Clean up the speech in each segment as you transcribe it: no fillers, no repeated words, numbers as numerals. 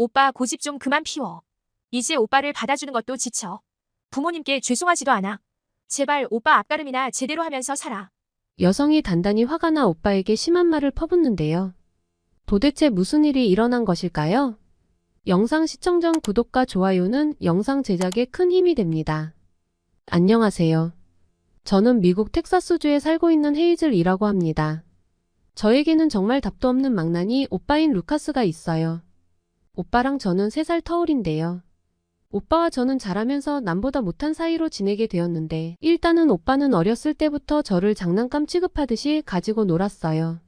오빠 고집 좀 그만 피워. 이제 오빠를 받아주는 것도 지쳐. 부모님께 죄송하지도 않아. 제발 오빠 앞가름이나 제대로 하면서 살아. 여성이 단단히 화가 나 오빠에게 심한 말을 퍼붓는데요. 도대체 무슨 일이 일어난 것일까요? 영상 시청 전 구독과 좋아요는 영상 제작에 큰 힘이 됩니다. 안녕하세요. 저는 미국 텍사스주에 살고 있는 헤이즐이라고 합니다. 저에게는 정말 답도 없는 망나니 오빠인 루카스가 있어요. 오빠랑 저는 3살 터울인데요. 오빠와 저는 자라면서 남보다 못한 사이로 지내게 되었는데 일단은 오빠는 어렸을 때부터 저를 장난감 취급하듯이 가지고 놀았어요.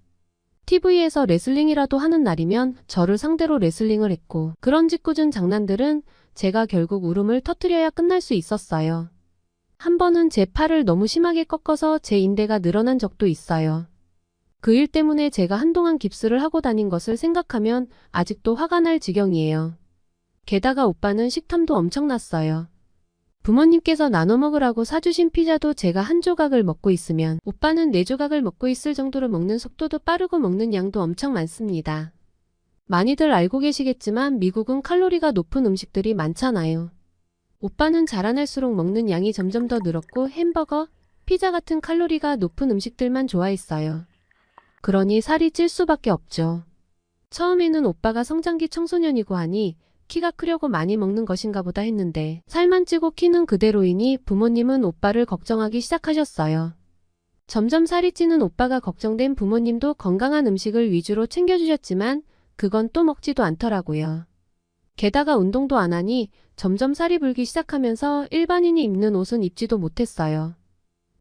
TV에서 레슬링이라도 하는 날이면 저를 상대로 레슬링을 했고 그런 짓궂은 장난들은 제가 결국 울음을 터뜨려야 끝날 수 있었어요. 한 번은 제 팔을 너무 심하게 꺾어서 제 인대가 늘어난 적도 있어요. 그 일 때문에 제가 한동안 깁스를 하고 다닌 것을 생각하면 아직도 화가 날 지경이에요. 게다가 오빠는 식탐도 엄청났어요. 부모님께서 나눠 먹으라고 사주신 피자도 제가 한 조각을 먹고 있으면 오빠는 4조각을 먹고 있을 정도로 먹는 속도도 빠르고 먹는 양도 엄청 많습니다. 많이들 알고 계시겠지만 미국은 칼로리가 높은 음식들이 많잖아요. 오빠는 자라날수록 먹는 양이 점점 더 늘었고 햄버거, 피자 같은 칼로리가 높은 음식들만 좋아했어요. 그러니 살이 찔 수밖에 없죠. 처음에는 오빠가 성장기 청소년이고 하니 키가 크려고 많이 먹는 것인가 보다 했는데 살만 찌고 키는 그대로이니 부모님은 오빠를 걱정하기 시작하셨어요. 점점 살이 찌는 오빠가 걱정된 부모님도 건강한 음식을 위주로 챙겨주셨지만 그건 또 먹지도 않더라고요. 게다가 운동도 안 하니 점점 살이 불기 시작하면서 일반인이 입는 옷은 입지도 못했어요.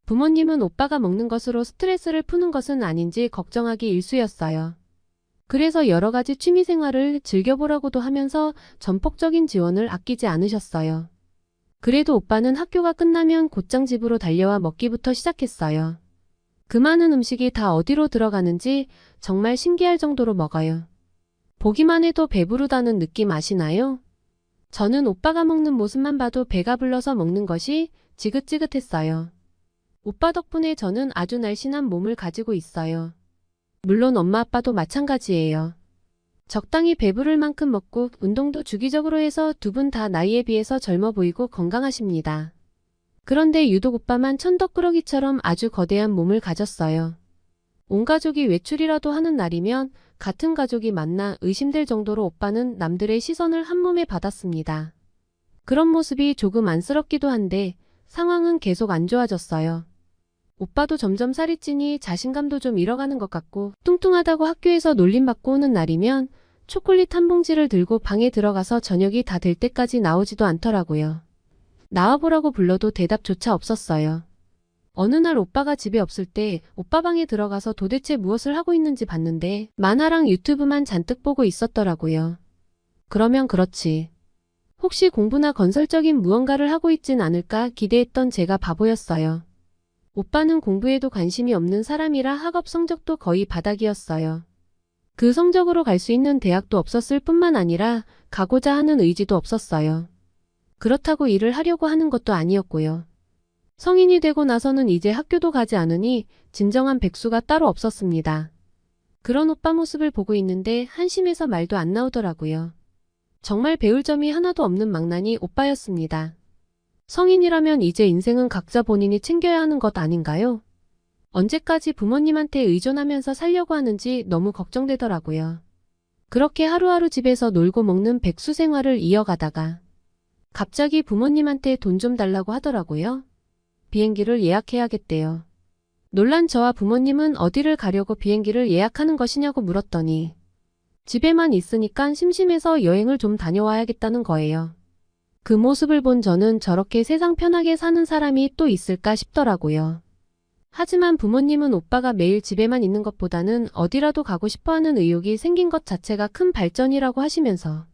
부모님은 오빠가 먹는 것으로 스트레스를 푸는 것은 아닌지 걱정하기 일쑤였어요. 그래서 여러 가지 취미생활을 즐겨보라고도 하면서 전폭적인 지원을 아끼지 않으셨어요. 그래도 오빠는 학교가 끝나면 곧장 집으로 달려와 먹기부터 시작했어요. 그 많은 음식이 다 어디로 들어가는지 정말 신기할 정도로 먹어요. 보기만 해도 배부르다는 느낌 아시나요? 저는 오빠가 먹는 모습만 봐도 배가 불러서 먹는 것이 지긋지긋했어요. 오빠 덕분에 저는 아주 날씬한 몸을 가지고 있어요. 물론 엄마 아빠도 마찬가지예요. 적당히 배부를 만큼 먹고 운동도 주기적으로 해서 두 분 다 나이에 비해서 젊어 보이고 건강하십니다. 그런데 유독 오빠만 천덕꾸러기처럼 아주 거대한 몸을 가졌어요. 온 가족이 외출이라도 하는 날이면 같은 가족이 만나 의심될 정도로 오빠는 남들의 시선을 한몸에 받았습니다. 그런 모습이 조금 안쓰럽기도 한데 상황은 계속 안 좋아졌어요. 오빠도 점점 살이 찌니 자신감도 좀 잃어가는 것 같고 뚱뚱하다고 학교에서 놀림받고 오는 날이면 초콜릿 한 봉지를 들고 방에 들어가서 저녁이 다 될 때까지 나오지도 않더라고요. 나와보라고 불러도 대답조차 없었어요. 어느 날 오빠가 집에 없을 때 오빠 방에 들어가서 도대체 무엇을 하고 있는지 봤는데 만화랑 유튜브만 잔뜩 보고 있었더라고요. 그러면 그렇지. 혹시 공부나 건설적인 무언가를 하고 있진 않을까 기대했던 제가 바보였어요. 오빠는 공부에도 관심이 없는 사람이라 학업 성적도 거의 바닥이었어요. 그 성적으로 갈 수 있는 대학도 없었을 뿐만 아니라 가고자 하는 의지도 없었어요. 그렇다고 일을 하려고 하는 것도 아니었고요. 성인이 되고 나서는 이제 학교도 가지 않으니 진정한 백수가 따로 없었습니다. 그런 오빠 모습을 보고 있는데 한심해서 말도 안 나오더라고요. 정말 배울 점이 하나도 없는 망나니 오빠였습니다. 성인이라면 이제 인생은 각자 본인이 챙겨야 하는 것 아닌가요? 언제까지 부모님한테 의존하면서 살려고 하는지 너무 걱정되더라고요. 그렇게 하루하루 집에서 놀고 먹는 백수 생활을 이어가다가 갑자기 부모님한테 돈 좀 달라고 하더라고요. 비행기를 예약해야겠대요. 놀란 저와 부모님은 어디를 가려고 비행기를 예약하는 것이냐고 물었더니 집에만 있으니까 심심해서 여행을 좀 다녀와야겠다는 거예요. 그 모습을 본 저는 저렇게 세상 편하게 사는 사람이 또 있을까 싶더라고요. 하지만 부모님은 오빠가 매일 집에만 있는 것보다는 어디라도 가고 싶어하는 의욕이 생긴 것 자체가 큰 발전이라고 하시면서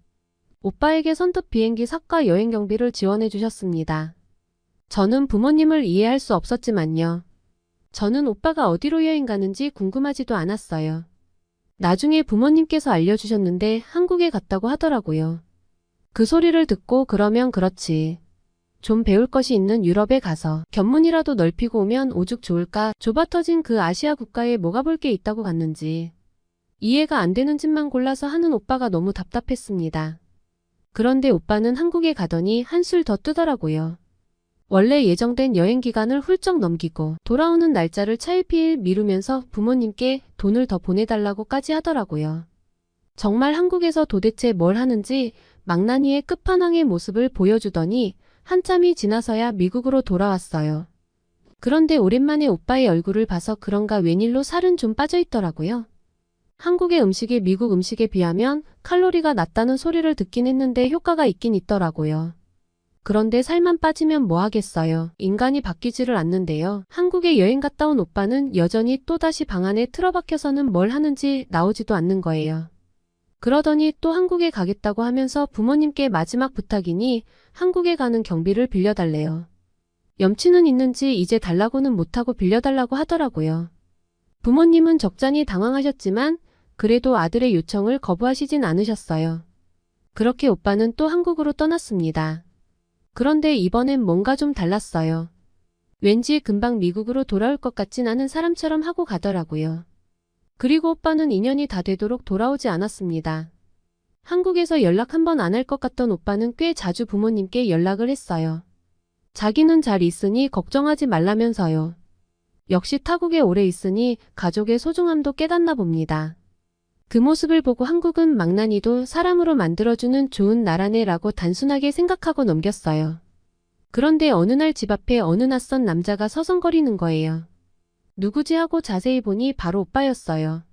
오빠에게 선뜻 비행기 삭과 여행 경비를 지원해 주셨습니다. 저는 부모님을 이해할 수 없었지만요. 저는 오빠가 어디로 여행 가는지 궁금하지도 않았어요. 나중에 부모님께서 알려주셨는데 한국에 갔다고 하더라고요. 그 소리를 듣고 그러면 그렇지. 좀 배울 것이 있는 유럽에 가서 견문이라도 넓히고 오면 오죽 좋을까. 좁아터진 그 아시아 국가에 뭐가 볼 게 있다고 갔는지. 이해가 안 되는 짓만 골라서 하는 오빠가 너무 답답했습니다. 그런데 오빠는 한국에 가더니 한술 더 뜨더라고요. 원래 예정된 여행 기간을 훌쩍 넘기고 돌아오는 날짜를 차일피일 미루면서 부모님께 돈을 더 보내달라고까지 하더라고요. 정말 한국에서 도대체 뭘 하는지 망나니의 끝판왕의 모습을 보여주더니 한참이 지나서야 미국으로 돌아왔어요. 그런데 오랜만에 오빠의 얼굴을 봐서 그런가 웬일로 살은 좀 빠져있더라고요. 한국의 음식이 미국 음식에 비하면 칼로리가 낮다는 소리를 듣긴 했는데 효과가 있긴 있더라고요. 그런데 살만 빠지면 뭐 하겠어요. 인간이 바뀌지를 않는데요. 한국에 여행 갔다 온 오빠는 여전히 또다시 방 안에 틀어박혀서는 뭘 하는지 나오지도 않는 거예요. 그러더니 또 한국에 가겠다고 하면서 부모님께 마지막 부탁이니 한국에 가는 경비를 빌려달래요. 염치는 있는지 이제 달라고는 못하고 빌려달라고 하더라고요. 부모님은 적잖이 당황하셨지만 그래도 아들의 요청을 거부하시진 않으셨어요. 그렇게 오빠는 또 한국으로 떠났습니다. 그런데 이번엔 뭔가 좀 달랐어요. 왠지 금방 미국으로 돌아올 것 같진 않은 사람처럼 하고 가더라고요. 그리고 오빠는 2년이 다 되도록 돌아오지 않았습니다. 한국에서 연락 한 번 안 할 것 같던 오빠는 꽤 자주 부모님께 연락을 했어요. 자기는 잘 있으니 걱정하지 말라면서요. 역시 타국에 오래 있으니 가족의 소중함도 깨닫나 봅니다. 그 모습을 보고 한국은 망나니도 사람으로 만들어주는 좋은 나라네라고 단순하게 생각하고 넘겼어요. 그런데 어느 날 집 앞에 어느 낯선 남자가 서성거리는 거예요. 누구지 하고 자세히 보니 바로 오빠였어요.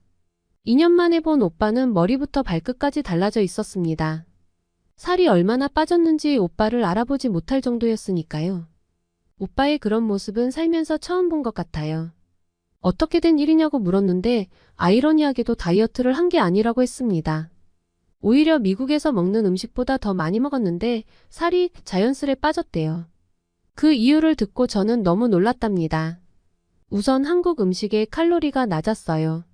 2년 만에 본 오빠는 머리부터 발끝까지 달라져 있었습니다. 살이 얼마나 빠졌는지 오빠를 알아보지 못할 정도였으니까요. 오빠의 그런 모습은 살면서 처음 본 것 같아요. 어떻게 된 일이냐고 물었는데 아이러니하게도 다이어트를 한 게 아니라고 했습니다. 오히려 미국에서 먹는 음식보다 더 많이 먹었는데 살이 자연스레 빠졌대요. 그 이유를 듣고 저는 너무 놀랐답니다. 우선 한국 음식의 칼로리가 낮았어요.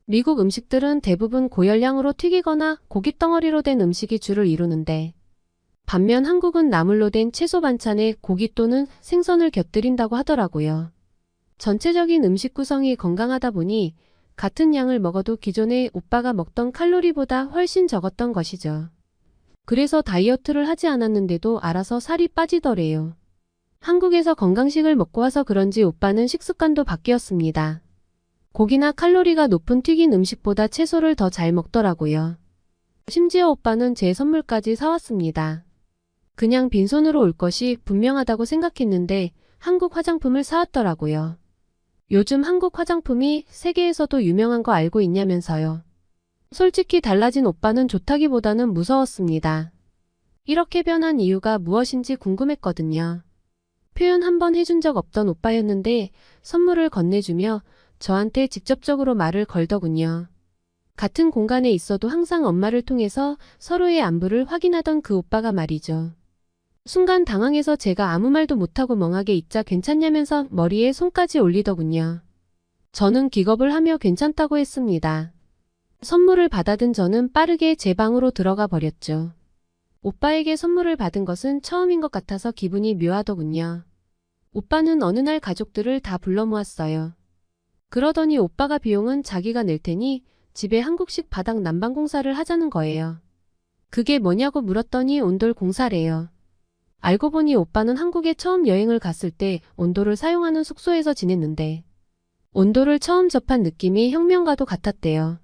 미국 음식들은 대부분 고열량으로 튀기거나 고깃덩어리로 된 음식이 주를 이루는데 반면 한국은 나물로 된 채소 반찬에 고기 또는 생선을 곁들인다고 하더라고요. 전체적인 음식 구성이 건강하다 보니 같은 양을 먹어도 기존에 오빠가 먹던 칼로리보다 훨씬 적었던 것이죠. 그래서 다이어트를 하지 않았는데도 알아서 살이 빠지더래요. 한국에서 건강식을 먹고 와서 그런지 오빠는 식습관도 바뀌었습니다. 고기나 칼로리가 높은 튀긴 음식보다 채소를 더 잘 먹더라고요. 심지어 오빠는 제 선물까지 사왔습니다. 그냥 빈손으로 올 것이 분명하다고 생각했는데 한국 화장품을 사왔더라고요. 요즘 한국 화장품이 세계에서도 유명한 거 알고 있냐면서요. 솔직히 달라진 오빠는 좋다기보다는 무서웠습니다. 이렇게 변한 이유가 무엇인지 궁금했거든요. 표현 한 번 해준 적 없던 오빠였는데 선물을 건네주며 저한테 직접적으로 말을 걸더군요. 같은 공간에 있어도 항상 엄마를 통해서 서로의 안부를 확인하던 그 오빠가 말이죠. 순간 당황해서 제가 아무 말도 못하고 멍하게 있자 괜찮냐면서 머리에 손까지 올리더군요. 저는 기겁을 하며 괜찮다고 했습니다. 선물을 받아든 저는 빠르게 제 방으로 들어가 버렸죠. 오빠에게 선물을 받은 것은 처음인 것 같아서 기분이 묘하더군요. 오빠는 어느 날 가족들을 다 불러 모았어요. 그러더니 오빠가 비용은 자기가 낼 테니 집에 한국식 바닥 난방 공사를 하자는 거예요. 그게 뭐냐고 물었더니 온돌 공사래요. 알고 보니 오빠는 한국에 처음 여행을 갔을 때 온돌을 사용하는 숙소에서 지냈는데 온돌을 처음 접한 느낌이 혁명과도 같았대요.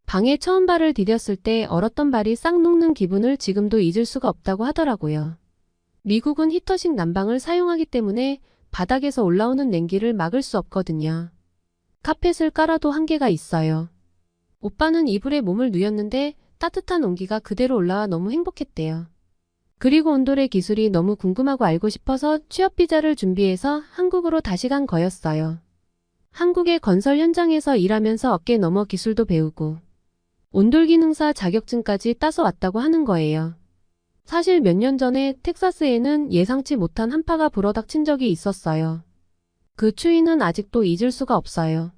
방에 처음 발을 디뎠을 때 얼었던 발이 싹 녹는 기분을 지금도 잊을 수가 없다고 하더라고요. 미국은 히터식 난방을 사용하기 때문에 바닥에서 올라오는 냉기를 막을 수 없거든요. 카펫을 깔아도 한계가 있어요. 오빠는 이불에 몸을 누였는데 따뜻한 온기가 그대로 올라와 너무 행복했대요. 그리고 온돌의 기술이 너무 궁금하고 알고 싶어서 취업 비자를 준비해서 한국으로 다시 간 거였어요. 한국의 건설 현장에서 일하면서 어깨 너머 기술도 배우고 온돌 기능사 자격증까지 따서 왔다고 하는 거예요. 사실 몇 년 전에 텍사스에는 예상치 못한 한파가 불어닥친 적이 있었어요. 그 추위는 아직도 잊을 수가 없어요.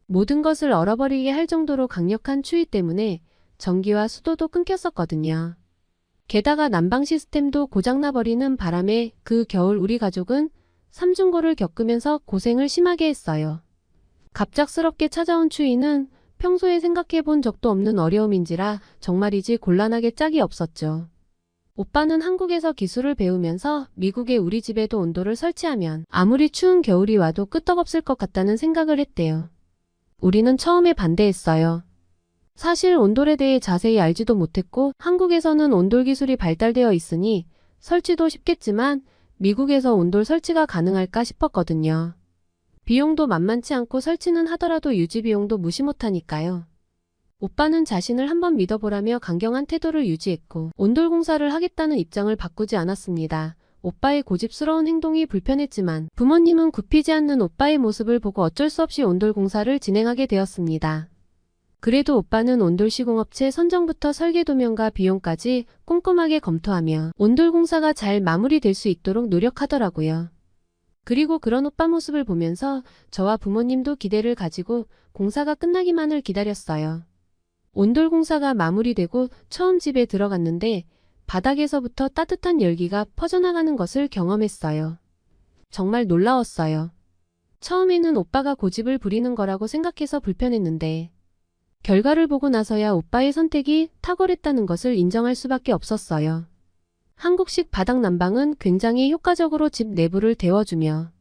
모든 것을 얼어버리게 할 정도로 강력한 추위 때문에 전기와 수도도 끊겼었거든요. 게다가 난방 시스템도 고장나버리는 바람에 그 겨울 우리 가족은 삼중고를 겪으면서 고생을 심하게 했어요. 갑작스럽게 찾아온 추위는 평소에 생각해 본 적도 없는 어려움인지라 정말이지 곤란하게 짝이 없었죠. 오빠는 한국에서 기술을 배우면서 미국의 우리 집에도 온돌을 설치하면 아무리 추운 겨울이 와도 끄떡없을 것 같다는 생각을 했대요. 우리는 처음에 반대했어요. 사실 온돌에 대해 자세히 알지도 못했고 한국에서는 온돌 기술이 발달되어 있으니 설치도 쉽겠지만 미국에서 온돌 설치가 가능할까 싶었거든요. 비용도 만만치 않고 설치는 하더라도 유지 비용도 무시 못하니까요. 오빠는 자신을 한번 믿어보라며 강경한 태도를 유지했고 온돌 공사를 하겠다는 입장을 바꾸지 않았습니다. 오빠의 고집스러운 행동이 불편했지만 부모님은 굽히지 않는 오빠의 모습을 보고 어쩔 수 없이 온돌 공사를 진행하게 되었습니다. 그래도 오빠는 온돌 시공업체 선정부터 설계 도면과 비용까지 꼼꼼하게 검토하며 온돌 공사가 잘 마무리될 수 있도록 노력하더라고요. 그리고 그런 오빠 모습을 보면서 저와 부모님도 기대를 가지고 공사가 끝나기만을 기다렸어요. 온돌 공사가 마무리되고 처음 집에 들어갔는데 바닥에서부터 따뜻한 열기가 퍼져나가는 것을 경험했어요. 정말 놀라웠어요. 처음에는 오빠가 고집을 부리는 거라고 생각해서 불편했는데 결과를 보고 나서야 오빠의 선택이 탁월했다는 것을 인정할 수밖에 없었어요. 한국식 바닥 난방은 굉장히 효과적으로 집 내부를 데워주며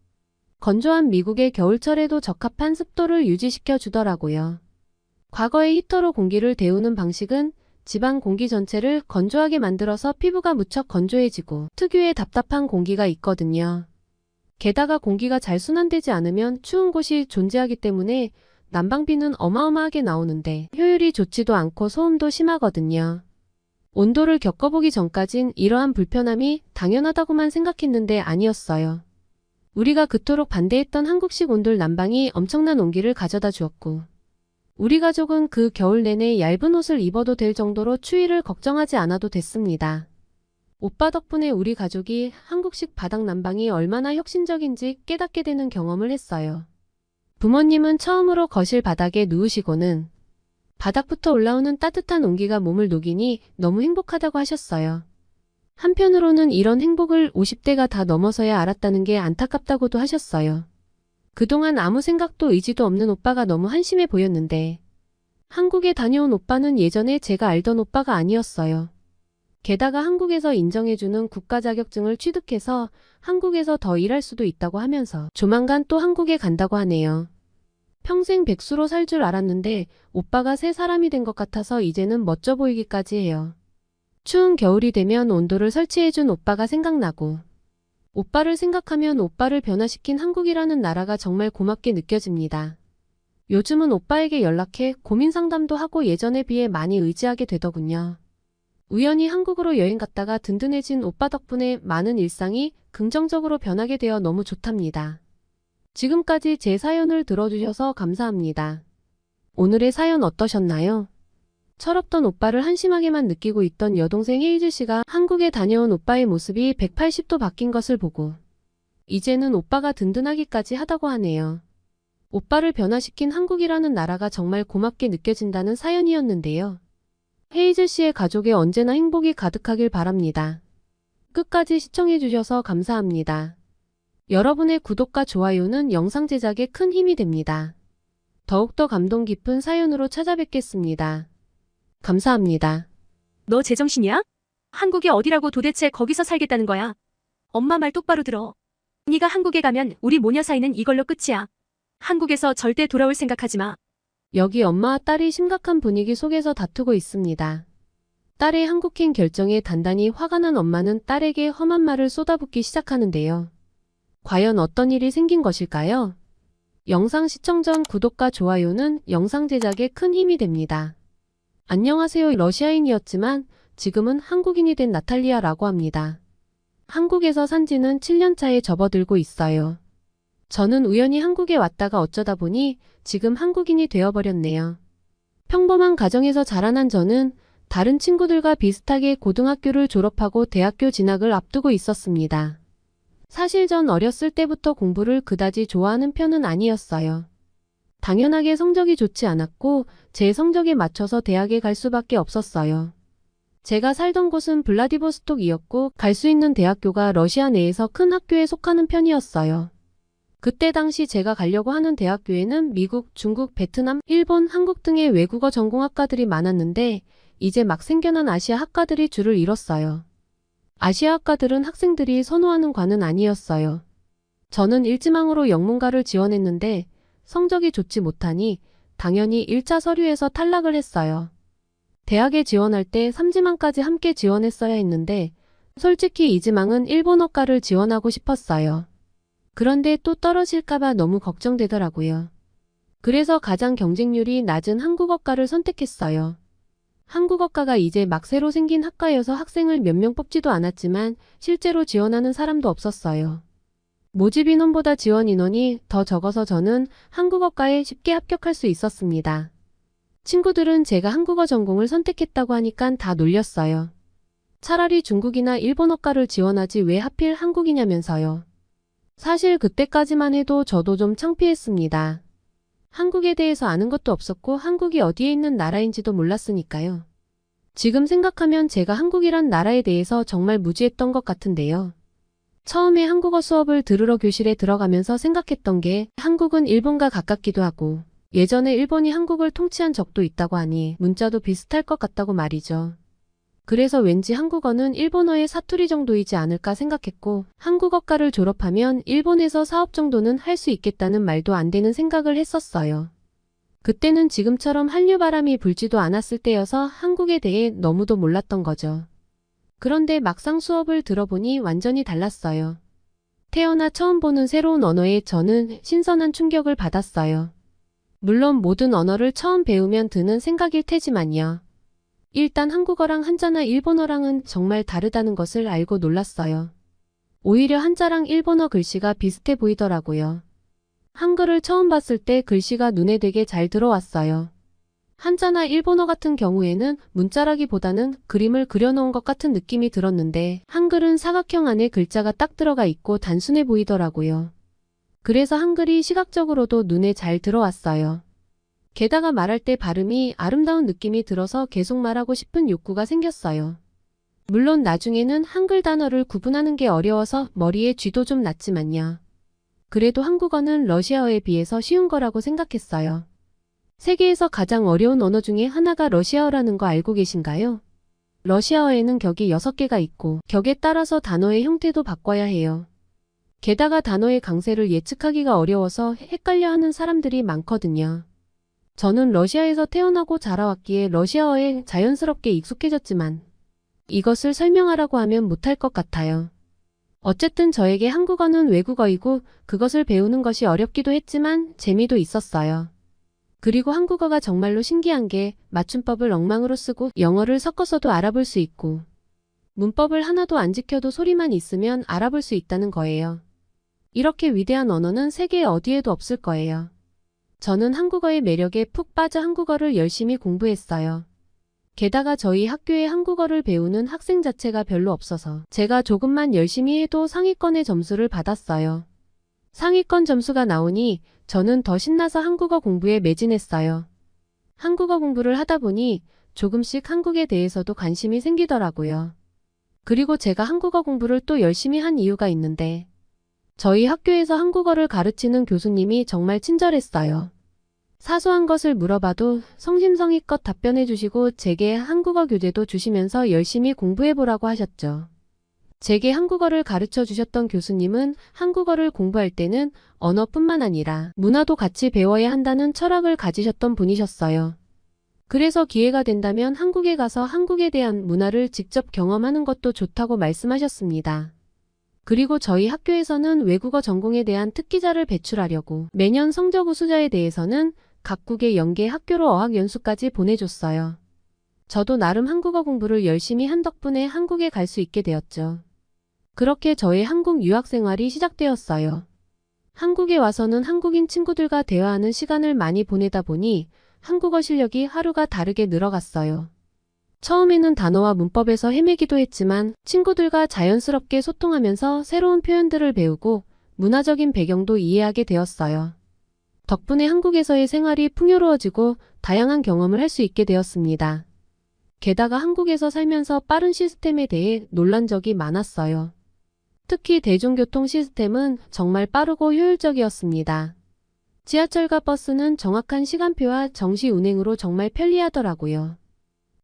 건조한 미국의 겨울철에도 적합한 습도를 유지시켜 주더라고요. 과거의 히터로 공기를 데우는 방식은 집안 공기 전체를 건조하게 만들어서 피부가 무척 건조해지고 특유의 답답한 공기가 있거든요. 게다가 공기가 잘 순환되지 않으면 추운 곳이 존재하기 때문에 난방비는 어마어마하게 나오는데 효율이 좋지도 않고 소음도 심하거든요. 온도를 겪어보기 전까진 이러한 불편함이 당연하다고만 생각했는데 아니었어요. 우리가 그토록 반대했던 한국식 온돌 난방이 엄청난 온기를 가져다 주었고 우리 가족은 그 겨울 내내 얇은 옷을 입어도 될 정도로 추위를 걱정하지 않아도 됐습니다. 오빠 덕분에 우리 가족이 한국식 바닥 난방이 얼마나 혁신적인지 깨닫게 되는 경험을 했어요. 부모님은 처음으로 거실 바닥에 누우시고는 바닥부터 올라오는 따뜻한 온기가 몸을 녹이니 너무 행복하다고 하셨어요. 한편으로는 이런 행복을 50대가 다 넘어서야 알았다는 게 안타깝다고도 하셨어요. 그동안 아무 생각도 의지도 없는 오빠가 너무 한심해 보였는데 한국에 다녀온 오빠는 예전에 제가 알던 오빠가 아니었어요. 게다가 한국에서 인정해주는 국가 자격증을 취득해서 한국에서 더 일할 수도 있다고 하면서 조만간 또 한국에 간다고 하네요. 평생 백수로 살 줄 알았는데 오빠가 새 사람이 된 것 같아서 이제는 멋져 보이기까지 해요. 추운 겨울이 되면 온돌을 설치해준 오빠가 생각나고 오빠를 생각하면 오빠를 변화시킨 한국이라는 나라가 정말 고맙게 느껴집니다. 요즘은 오빠에게 연락해 고민 상담도 하고 예전에 비해 많이 의지하게 되더군요. 우연히 한국으로 여행 갔다가 든든해진 오빠 덕분에 많은 일상이 긍정적으로 변하게 되어 너무 좋답니다. 지금까지 제 사연을 들어주셔서 감사합니다. 오늘의 사연 어떠셨나요? 철없던 오빠를 한심하게만 느끼고 있던 여동생 헤이즐 씨가 한국에 다녀온 오빠의 모습이 180도 바뀐 것을 보고 이제는 오빠가 든든하기까지 하다고 하네요. 오빠를 변화시킨 한국이라는 나라가 정말 고맙게 느껴진다는 사연이었는데요. 헤이즐 씨의 가족에 언제나 행복이 가득하길 바랍니다. 끝까지 시청해주셔서 감사합니다. 여러분의 구독과 좋아요는 영상 제작에 큰 힘이 됩니다. 더욱더 감동 깊은 사연으로 찾아뵙겠습니다. 감사합니다. 너 제정신이야? 한국이 어디라고 도대체 거기서 살겠다는 거야? 엄마 말 똑바로 들어. 네가 한국에 가면 우리 모녀 사이는 이걸로 끝이야. 한국에서 절대 돌아올 생각하지 마. 여기 엄마와 딸이 심각한 분위기 속에서 다투고 있습니다. 딸의 한국행 결정에 단단히 화가 난 엄마는 딸에게 험한 말을 쏟아붓기 시작하는데요. 과연 어떤 일이 생긴 것일까요? 영상 시청 전 구독과 좋아요는 영상 제작에 큰 힘이 됩니다. 안녕하세요. 러시아인이었지만 지금은 한국인이 된 나탈리아라고 합니다. 한국에서 산 지는 7년 차에 접어들고 있어요. 저는 우연히 한국에 왔다가 어쩌다 보니 지금 한국인이 되어버렸네요. 평범한 가정에서 자라난 저는 다른 친구들과 비슷하게 고등학교를 졸업하고 대학교 진학을 앞두고 있었습니다. 사실 전 어렸을 때부터 공부를 그다지 좋아하는 편은 아니었어요. 당연하게 성적이 좋지 않았고 제 성적에 맞춰서 대학에 갈 수밖에 없었어요. 제가 살던 곳은 블라디보스톡이었고 갈 수 있는 대학교가 러시아 내에서 큰 학교에 속하는 편이었어요. 그때 당시 제가 가려고 하는 대학교에는 미국, 중국, 베트남, 일본, 한국 등의 외국어 전공 학과들이 많았는데 이제 막 생겨난 아시아 학과들이 줄을 이뤘어요. 아시아학과들은 학생들이 선호하는 과는 아니었어요. 저는 일지망으로 영문과를 지원했는데 성적이 좋지 못하니 당연히 1차 서류에서 탈락을 했어요. 대학에 지원할 때 3지망까지 함께 지원했어야 했는데 솔직히 이지망은 일본어과를 지원하고 싶었어요. 그런데 또 떨어질까봐 너무 걱정되더라고요. 그래서 가장 경쟁률이 낮은 한국어과를 선택했어요. 한국어과가 이제 막 새로 생긴 학과여서 학생을 몇 명 뽑지도 않았지만 실제로 지원하는 사람도 없었어요. 모집 인원보다 지원 인원이 더 적어서 저는 한국어과에 쉽게 합격할 수 있었습니다. 친구들은 제가 한국어 전공을 선택했다고 하니까 다 놀렸어요. 차라리 중국이나 일본어과를 지원하지 왜 하필 한국이냐면서요. 사실 그때까지만 해도 저도 좀 창피했습니다. 한국에 대해서 아는 것도 없었고 한국이 어디에 있는 나라인지도 몰랐으니까요. 지금 생각하면 제가 한국이란 나라에 대해서 정말 무지했던 것 같은데요. 처음에 한국어 수업을 들으러 교실에 들어가면서 생각했던 게 한국은 일본과 가깝기도 하고 예전에 일본이 한국을 통치한 적도 있다고 하니 문자도 비슷할 것 같다고 말이죠. 그래서 왠지 한국어는 일본어의 사투리 정도이지 않을까 생각했고 한국어과를 졸업하면 일본에서 사업 정도는 할 수 있겠다는 말도 안 되는 생각을 했었어요. 그때는 지금처럼 한류 바람이 불지도 않았을 때여서 한국에 대해 너무도 몰랐던 거죠. 그런데 막상 수업을 들어보니 완전히 달랐어요. 태어나 처음 보는 새로운 언어에 저는 신선한 충격을 받았어요. 물론 모든 언어를 처음 배우면 드는 생각일 테지만요. 일단 한국어랑 한자나 일본어랑은 정말 다르다는 것을 알고 놀랐어요. 오히려 한자랑 일본어 글씨가 비슷해 보이더라고요. 한글을 처음 봤을 때 글씨가 눈에 되게 잘 들어왔어요. 한자나 일본어 같은 경우에는 문자라기보다는 그림을 그려놓은 것 같은 느낌이 들었는데 한글은 사각형 안에 글자가 딱 들어가 있고 단순해 보이더라고요. 그래서 한글이 시각적으로도 눈에 잘 들어왔어요. 게다가 말할 때 발음이 아름다운 느낌이 들어서 계속 말하고 싶은 욕구가 생겼어요. 물론 나중에는 한글 단어를 구분하는 게 어려워서 머리에 쥐도 좀 났지만요. 그래도 한국어는 러시아어에 비해서 쉬운 거라고 생각했어요. 세계에서 가장 어려운 언어 중에 하나가 러시아어라는 거 알고 계신가요? 러시아어에는 격이 6개가 있고 격에 따라서 단어의 형태도 바꿔야 해요. 게다가 단어의 강세를 예측하기가 어려워서 헷갈려하는 사람들이 많거든요. 저는 러시아에서 태어나고 자라왔기에 러시아어에 자연스럽게 익숙해졌지만 이것을 설명하라고 하면 못할 것 같아요. 어쨌든 저에게 한국어는 외국어이고 그것을 배우는 것이 어렵기도 했지만 재미도 있었어요. 그리고 한국어가 정말로 신기한 게 맞춤법을 엉망으로 쓰고 영어를 섞어서도 알아볼 수 있고 문법을 하나도 안 지켜도 소리만 있으면 알아볼 수 있다는 거예요. 이렇게 위대한 언어는 세계 어디에도 없을 거예요. 저는 한국어의 매력에 푹 빠져 한국어를 열심히 공부했어요. 게다가 저희 학교에 한국어를 배우는 학생 자체가 별로 없어서 제가 조금만 열심히 해도 상위권의 점수를 받았어요. 상위권 점수가 나오니 저는 더 신나서 한국어 공부에 매진했어요. 한국어 공부를 하다 보니 조금씩 한국에 대해서도 관심이 생기더라고요. 그리고 제가 한국어 공부를 또 열심히 한 이유가 있는데 저희 학교에서 한국어를 가르치는 교수님이 정말 친절했어요. 사소한 것을 물어봐도 성심성의껏 답변해 주시고 제게 한국어 교재도 주시면서 열심히 공부해보라고 하셨죠. 제게 한국어를 가르쳐 주셨던 교수님은 한국어를 공부할 때는 언어뿐만 아니라 문화도 같이 배워야 한다는 철학을 가지셨던 분이셨어요. 그래서 기회가 된다면 한국에 가서 한국에 대한 문화를 직접 경험하는 것도 좋다고 말씀하셨습니다. 그리고 저희 학교에서는 외국어 전공에 대한 특기자를 배출하려고 매년 성적 우수자에 대해서는 각국의 영계 학교로 어학연수까지 보내줬어요. 저도 나름 한국어 공부를 열심히 한 덕분에 한국에 갈 수 있게 되었죠. 그렇게 저의 한국 유학 생활이 시작되었어요. 한국에 와서는 한국인 친구들과 대화하는 시간을 많이 보내다 보니 한국어 실력이 하루가 다르게 늘어갔어요. 처음에는 단어와 문법에서 헤매기도 했지만 친구들과 자연스럽게 소통하면서 새로운 표현들을 배우고 문화적인 배경도 이해하게 되었어요. 덕분에 한국에서의 생활이 풍요로워지고 다양한 경험을 할 수 있게 되었습니다. 게다가 한국에서 살면서 빠른 시스템에 대해 놀란 적이 많았어요. 특히 대중교통 시스템은 정말 빠르고 효율적이었습니다. 지하철과 버스는 정확한 시간표와 정시 운행으로 정말 편리하더라고요.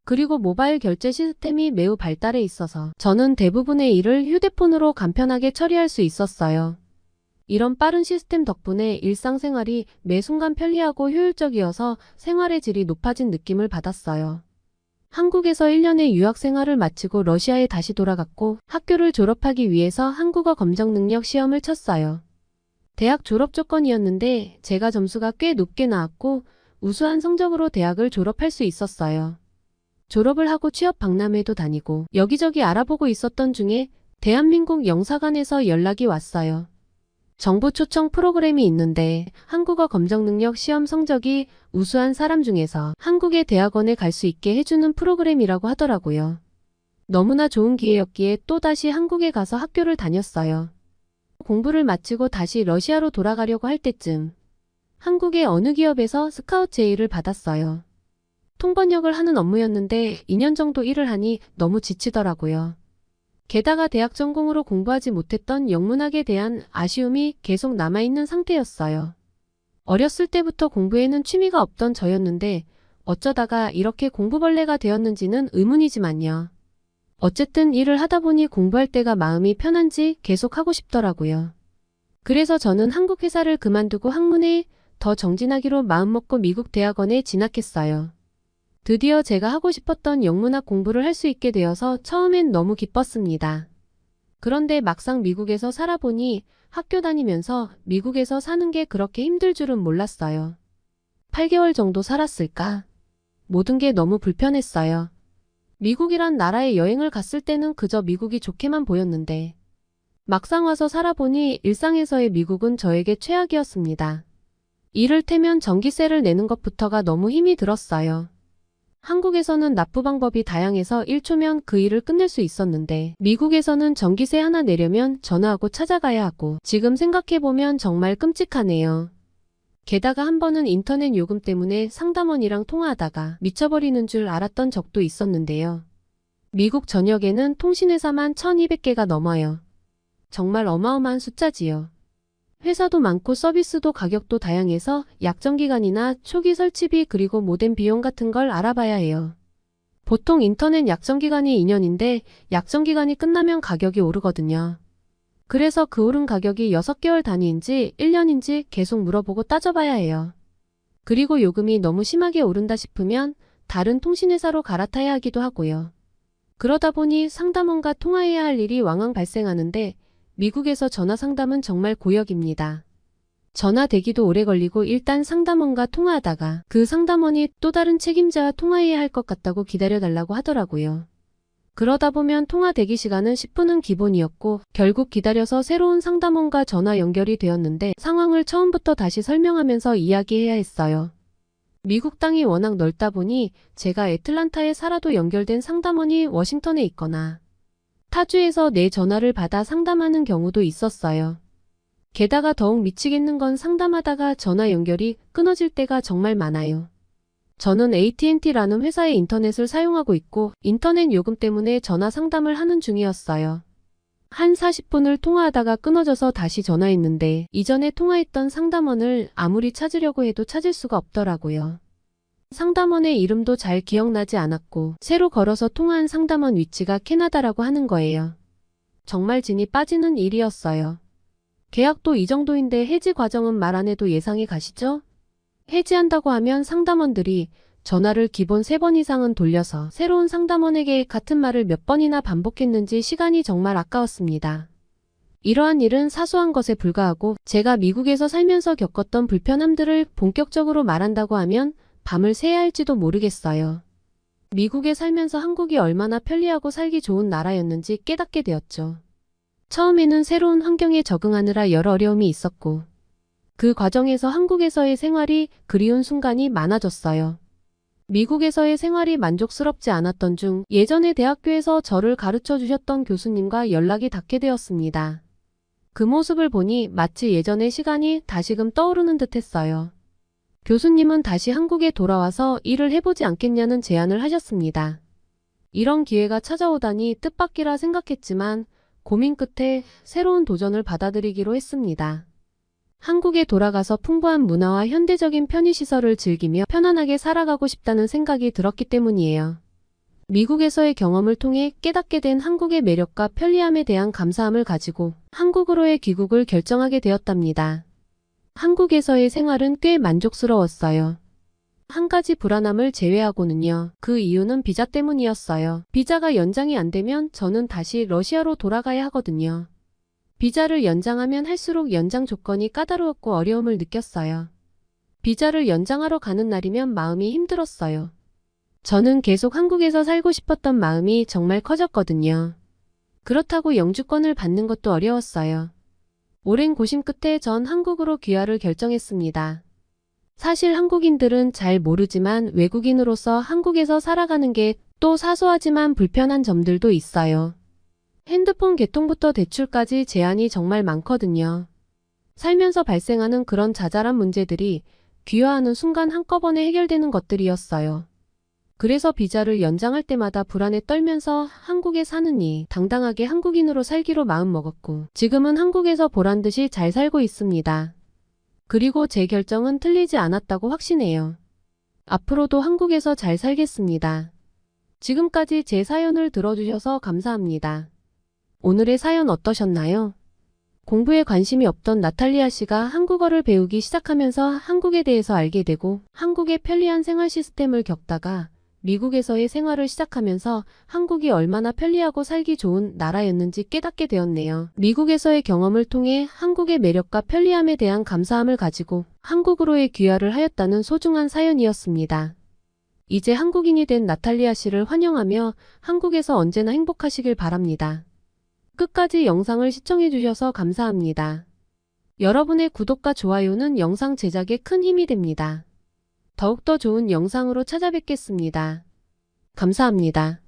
그리고 모바일 결제 시스템이 매우 발달해 있어서 저는 대부분의 일을 휴대폰으로 간편하게 처리할 수 있었어요. 이런 빠른 시스템 덕분에 일상생활이 매 순간 편리하고 효율적이어서 생활의 질이 높아진 느낌을 받았어요. 한국에서 1년의 유학 생활을 마치고 러시아에 다시 돌아갔고 학교를 졸업하기 위해서 한국어 검정 능력 시험을 쳤어요. 대학 졸업 조건이었는데 제가 점수가 꽤 높게 나왔고 우수한 성적으로 대학을 졸업할 수 있었어요. 졸업을 하고 취업 박람회도 다니고 여기저기 알아보고 있었던 중에 대한민국 영사관에서 연락이 왔어요. 정부 초청 프로그램이 있는데 한국어 검정 능력 시험 성적이 우수한 사람 중에서 한국의 대학원에 갈 수 있게 해주는 프로그램이라고 하더라고요. 너무나 좋은 기회였기에 또다시 한국에 가서 학교를 다녔어요. 공부를 마치고 다시 러시아로 돌아가려고 할 때쯤 한국의 어느 기업에서 스카우트 제의를 받았어요. 통번역을 하는 업무였는데 2년 정도 일을 하니 너무 지치더라고요. 게다가 대학 전공으로 공부하지 못했던 영문학에 대한 아쉬움이 계속 남아있는 상태였어요. 어렸을 때부터 공부에는 취미가 없던 저였는데 어쩌다가 이렇게 공부벌레가 되었는지는 의문이지만요. 어쨌든 일을 하다 보니 공부할 때가 마음이 편한지 계속 하고 싶더라고요. 그래서 저는 한국 회사를 그만두고 학문에 더 정진하기로 마음먹고 미국 대학원에 진학했어요. 드디어 제가 하고 싶었던 영문학 공부를 할 수 있게 되어서 처음엔 너무 기뻤습니다. 그런데 막상 미국에서 살아보니 학교 다니면서 미국에서 사는 게 그렇게 힘들 줄은 몰랐어요. 8개월 정도 살았을까? 모든 게 너무 불편했어요. 미국이란 나라에 여행을 갔을 때는 그저 미국이 좋게만 보였는데 막상 와서 살아보니 일상에서의 미국은 저에게 최악이었습니다. 이를테면 전기세를 내는 것부터가 너무 힘이 들었어요. 한국에서는 납부 방법이 다양해서 1초면 그 일을 끝낼 수 있었는데 미국에서는 전기세 하나 내려면 전화하고 찾아가야 하고 지금 생각해보면 정말 끔찍하네요. 게다가 한 번은 인터넷 요금 때문에 상담원이랑 통화하다가 미쳐버리는 줄 알았던 적도 있었는데요. 미국 전역에는 통신회사만 1200개가 넘어요. 정말 어마어마한 숫자지요. 회사도 많고 서비스도 가격도 다양해서 약정기간이나 초기 설치비 그리고 모뎀 비용 같은 걸 알아봐야 해요. 보통 인터넷 약정기간이 2년인데 약정기간이 끝나면 가격이 오르거든요. 그래서 그 오른 가격이 6개월 단위인지 1년인지 계속 물어보고 따져봐야 해요. 그리고 요금이 너무 심하게 오른다 싶으면 다른 통신회사로 갈아타야 하기도 하고요. 그러다 보니 상담원과 통화해야 할 일이 왕왕 발생하는데 미국에서 전화 상담은 정말 고역입니다. 전화 대기도 오래 걸리고 일단 상담원과 통화하다가 그 상담원이 또 다른 책임자와 통화해야 할 것 같다고 기다려달라고 하더라고요. 그러다 보면 통화 대기 시간은 10분은 기본이었고 결국 기다려서 새로운 상담원과 전화 연결이 되었는데 상황을 처음부터 다시 설명하면서 이야기해야 했어요. 미국 땅이 워낙 넓다 보니 제가 애틀란타에 살아도 연결된 상담원이 워싱턴에 있거나 타주에서 내 전화를 받아 상담하는 경우도 있었어요. 게다가 더욱 미치겠는 건 상담하다가 전화 연결이 끊어질 때가 정말 많아요. 저는 AT&T라는 회사의 인터넷을 사용하고 있고 인터넷 요금 때문에 전화 상담을 하는 중이었어요. 한 40분을 통화하다가 끊어져서 다시 전화했는데 이전에 통화했던 상담원을 아무리 찾으려고 해도 찾을 수가 없더라고요. 상담원의 이름도 잘 기억나지 않았고 새로 걸어서 통화한 상담원 위치가 캐나다라고 하는 거예요. 정말 진이 빠지는 일이었어요. 계약도 이 정도인데 해지 과정은 말 안 해도 예상이 가시죠? 해지한다고 하면 상담원들이 전화를 기본 3번 이상은 돌려서 새로운 상담원에게 같은 말을 몇 번이나 반복했는지 시간이 정말 아까웠습니다. 이러한 일은 사소한 것에 불과하고 제가 미국에서 살면서 겪었던 불편함들을 본격적으로 말한다고 하면 밤을 새야 할지도 모르겠어요. 미국에 살면서 한국이 얼마나 편리하고 살기 좋은 나라였는지 깨닫게 되었죠. 처음에는 새로운 환경에 적응하느라 여러 어려움이 있었고 그 과정에서 한국에서의 생활이 그리운 순간이 많아졌어요. 미국에서의 생활이 만족스럽지 않았던 중 예전에 대학교에서 저를 가르쳐 주셨던 교수님과 연락이 닿게 되었습니다. 그 모습을 보니 마치 예전의 시간이 다시금 떠오르는 듯 했어요. 교수님은 다시 한국에 돌아와서 일을 해보지 않겠냐는 제안을 하셨습니다. 이런 기회가 찾아오다니 뜻밖이라 생각했지만 고민 끝에 새로운 도전을 받아들이기로 했습니다. 한국에 돌아가서 풍부한 문화와 현대적인 편의시설을 즐기며 편안하게 살아가고 싶다는 생각이 들었기 때문이에요. 미국에서의 경험을 통해 깨닫게 된 한국의 매력과 편리함에 대한 감사함을 가지고 한국으로의 귀국을 결정하게 되었답니다. 한국에서의 생활은 꽤 만족스러웠어요. 한 가지 불안함을 제외하고는요. 그 이유는 비자 때문이었어요. 비자가 연장이 안 되면 저는 다시 러시아로 돌아가야 하거든요. 비자를 연장하면 할수록 연장 조건이 까다로웠고 어려움을 느꼈어요. 비자를 연장하러 가는 날이면 마음이 힘들었어요. 저는 계속 한국에서 살고 싶었던 마음이 정말 커졌거든요. 그렇다고 영주권을 받는 것도 어려웠어요. 오랜 고심 끝에 전 한국으로 귀화를 결정했습니다. 사실 한국인들은 잘 모르지만 외국인으로서 한국에서 살아가는 게 또 사소하지만 불편한 점들도 있어요. 핸드폰 개통부터 대출까지 제한이 정말 많거든요. 살면서 발생하는 그런 자잘한 문제들이 귀화하는 순간 한꺼번에 해결되는 것들이었어요. 그래서 비자를 연장할 때마다 불안에 떨면서 한국에 사느니 당당하게 한국인으로 살기로 마음먹었고 지금은 한국에서 보란듯이 잘 살고 있습니다. 그리고 제 결정은 틀리지 않았다고 확신해요. 앞으로도 한국에서 잘 살겠습니다. 지금까지 제 사연을 들어주셔서 감사합니다. 오늘의 사연 어떠셨나요? 공부에 관심이 없던 나탈리아 씨가 한국어를 배우기 시작하면서 한국에 대해서 알게 되고 한국의 편리한 생활 시스템을 겪다가 미국에서의 생활을 시작하면서 한국이 얼마나 편리하고 살기 좋은 나라였는지 깨닫게 되었네요. 미국에서의 경험을 통해 한국의 매력과 편리함에 대한 감사함을 가지고 한국으로의 귀화를 하였다는 소중한 사연이었습니다. 이제 한국인이 된 나탈리아 씨를 환영하며 한국에서 언제나 행복하시길 바랍니다. 끝까지 영상을 시청해주셔서 감사합니다. 여러분의 구독과 좋아요는 영상 제작에 큰 힘이 됩니다. 더욱더 좋은 영상으로 찾아뵙겠습니다. 감사합니다.